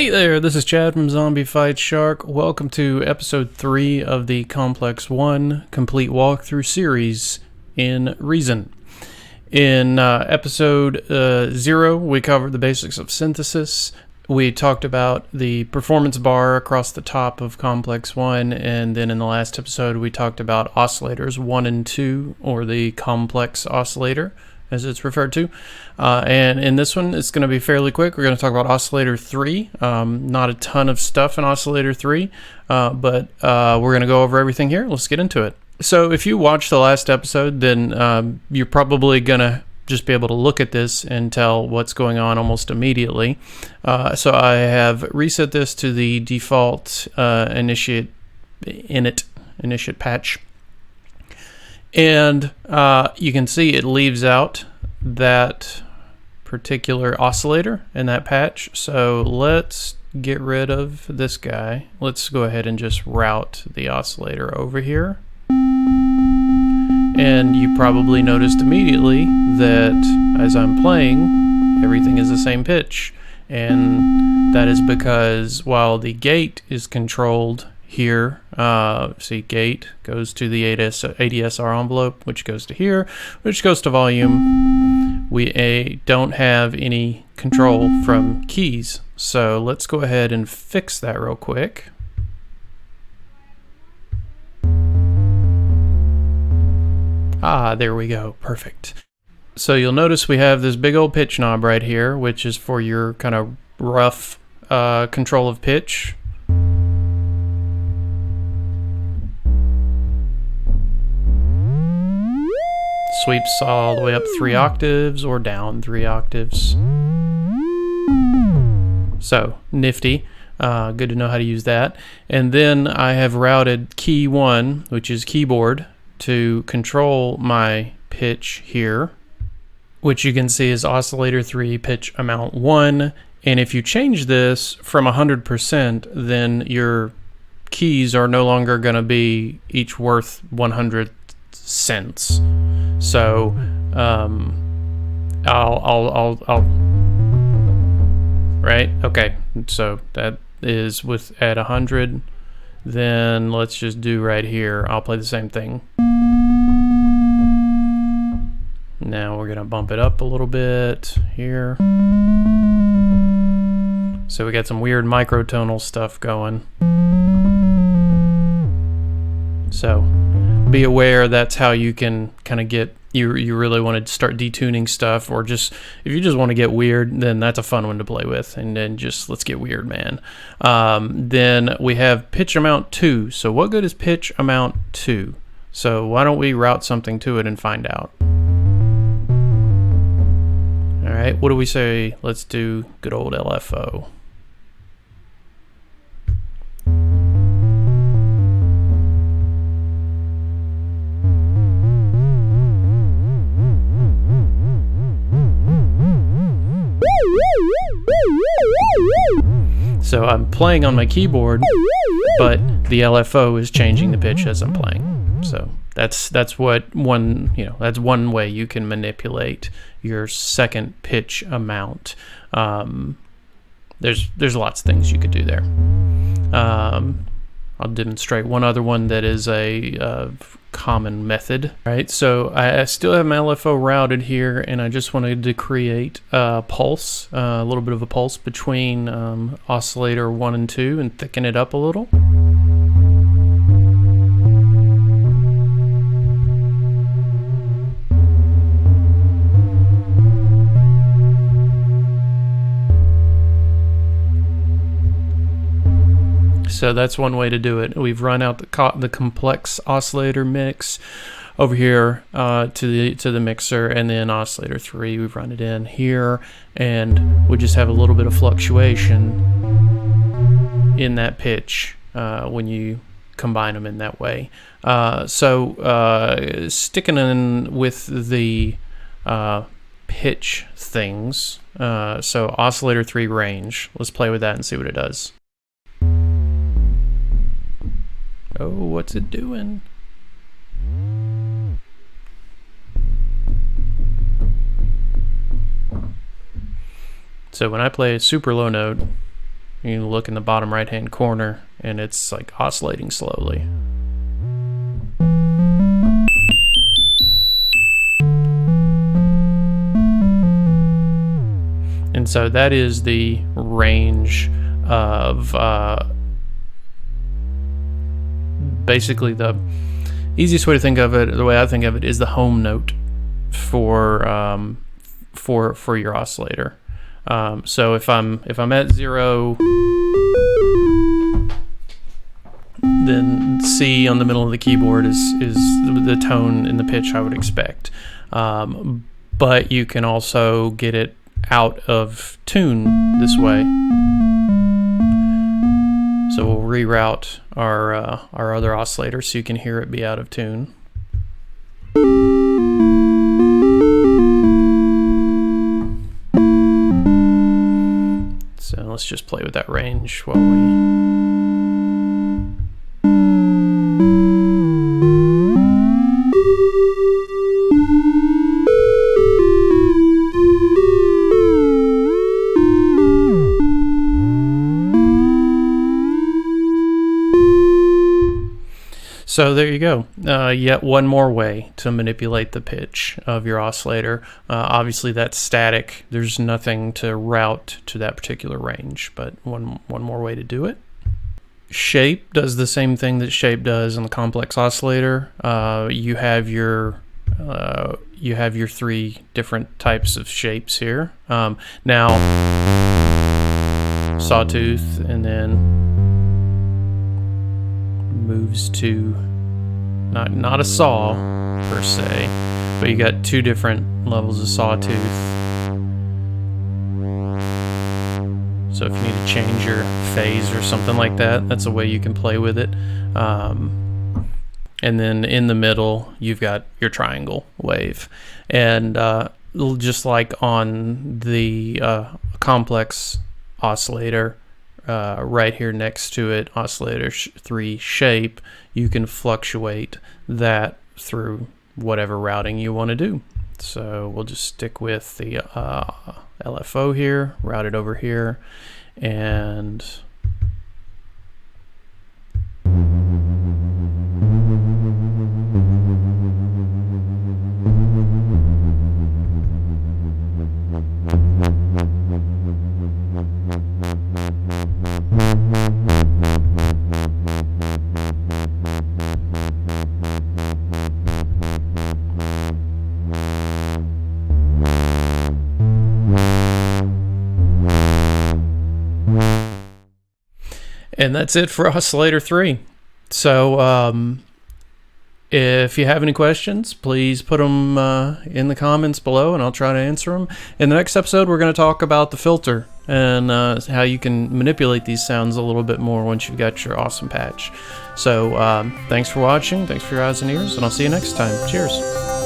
Hey there, this is Chad from Zombie Fight Shark. Welcome to episode 3 of the COMPLEX-1 complete walkthrough series in Reason. In episode 0, we covered the basics of synthesis. We talked about the performance bar across the top of COMPLEX-1, and then in the last episode we talked about oscillators 1 and 2, or the complex oscillator, as it's referred to. And in this one, it's going to be fairly quick. We're going to talk about Oscillator 3. Not a ton of stuff in Oscillator 3, but we're going to go over everything here. Let's get into it. So if you watched the last episode, then you're probably going to just be able to look at this and tell what's going on almost immediately. So I have reset this to the default initiate patch. And you can see it leaves out that particular oscillator in that patch. So let's get rid of this guy. Let's go ahead and just route the oscillator over here. And you probably noticed immediately that as I'm playing, everything is the same pitch. And that is because while the gate is controlled here, see, gate goes to the ADSR envelope, which goes to here, which goes to volume. We don't have any control from keys. So let's go ahead and fix that real quick. There we go. Perfect. So you'll notice we have this big old pitch knob right here, which is for your kind of rough control of pitch. Sweeps all the way up 3 octaves or down 3 octaves. So, nifty. Good to know how to use that. And then I have routed key 1, which is keyboard, to control my pitch here, which you can see is Oscillator 3 pitch amount 1. And if you change this from 100%, then your keys are no longer going to be each worth 100 cents. So I'll right, okay, so that is with at 100. Then let's just do right here, I'll play the same thing. Now we're gonna bump it up a little bit here. So we got some weird microtonal stuff going. So be aware that's how you can kind of get, you really want to start detuning stuff, or just, if you just want to get weird, then that's a fun one to play with. And then just, let's get weird, man. Then we have pitch amount 2. So what good is pitch amount 2? So why don't we route something to it and find out? All right, what do we say? Let's do good old LFO. So I'm playing on my keyboard, but the LFO is changing the pitch as I'm playing. So that's what one, that's one way you can manipulate your second pitch amount. There's lots of things you could do there. I'll demonstrate one other one that is a common method. Right, so I still have my LFO routed here, and I just wanted to create a pulse, a little bit of a pulse between oscillator 1 and 2, and thicken it up a little. So that's one way to do it. We've run out the complex oscillator mix over here to the mixer, and then Oscillator 3, we've run it in here, and we just have a little bit of fluctuation in that pitch when you combine them in that way. So sticking in with the pitch things, so Oscillator 3 Range, let's play with that and see what it does. Oh, what's it doing? So when I play a super low note, You look in the bottom right hand corner and it's like oscillating slowly. And so that is the range of basically the easiest way to think of it, the way I think of it, is the home note for your oscillator. So if I'm at 0, then C on the middle of the keyboard is the tone and the pitch I would expect. But you can also get it out of tune this way. So we'll reroute our other oscillator so you can hear it be out of tune. So let's just play with that range while we... So there you go. Yet one more way to manipulate the pitch of your oscillator. Obviously that's static. There's nothing to route to that particular range, but one more way to do it. Shape does the same thing that shape does on the complex oscillator. You have your 3 different types of shapes here. Now sawtooth, and then moves to not a saw per se, but you got 2 different levels of sawtooth. So if you need to change your phase or something like that, that's a way you can play with it. And then in the middle you've got your triangle wave, and just like on the complex oscillator, right here next to it, Oscillator3 shape, you can fluctuate that through whatever routing you want to do. So we'll just stick with the LFO here, route it over here, and that's it for Oscillator 3. So if you have any questions, please put them in the comments below and I'll try to answer them. In the next episode, we're going to talk about the filter and how you can manipulate these sounds a little bit more once you've got your awesome patch. So thanks for watching, thanks for your eyes and ears, and I'll see you next time. Cheers.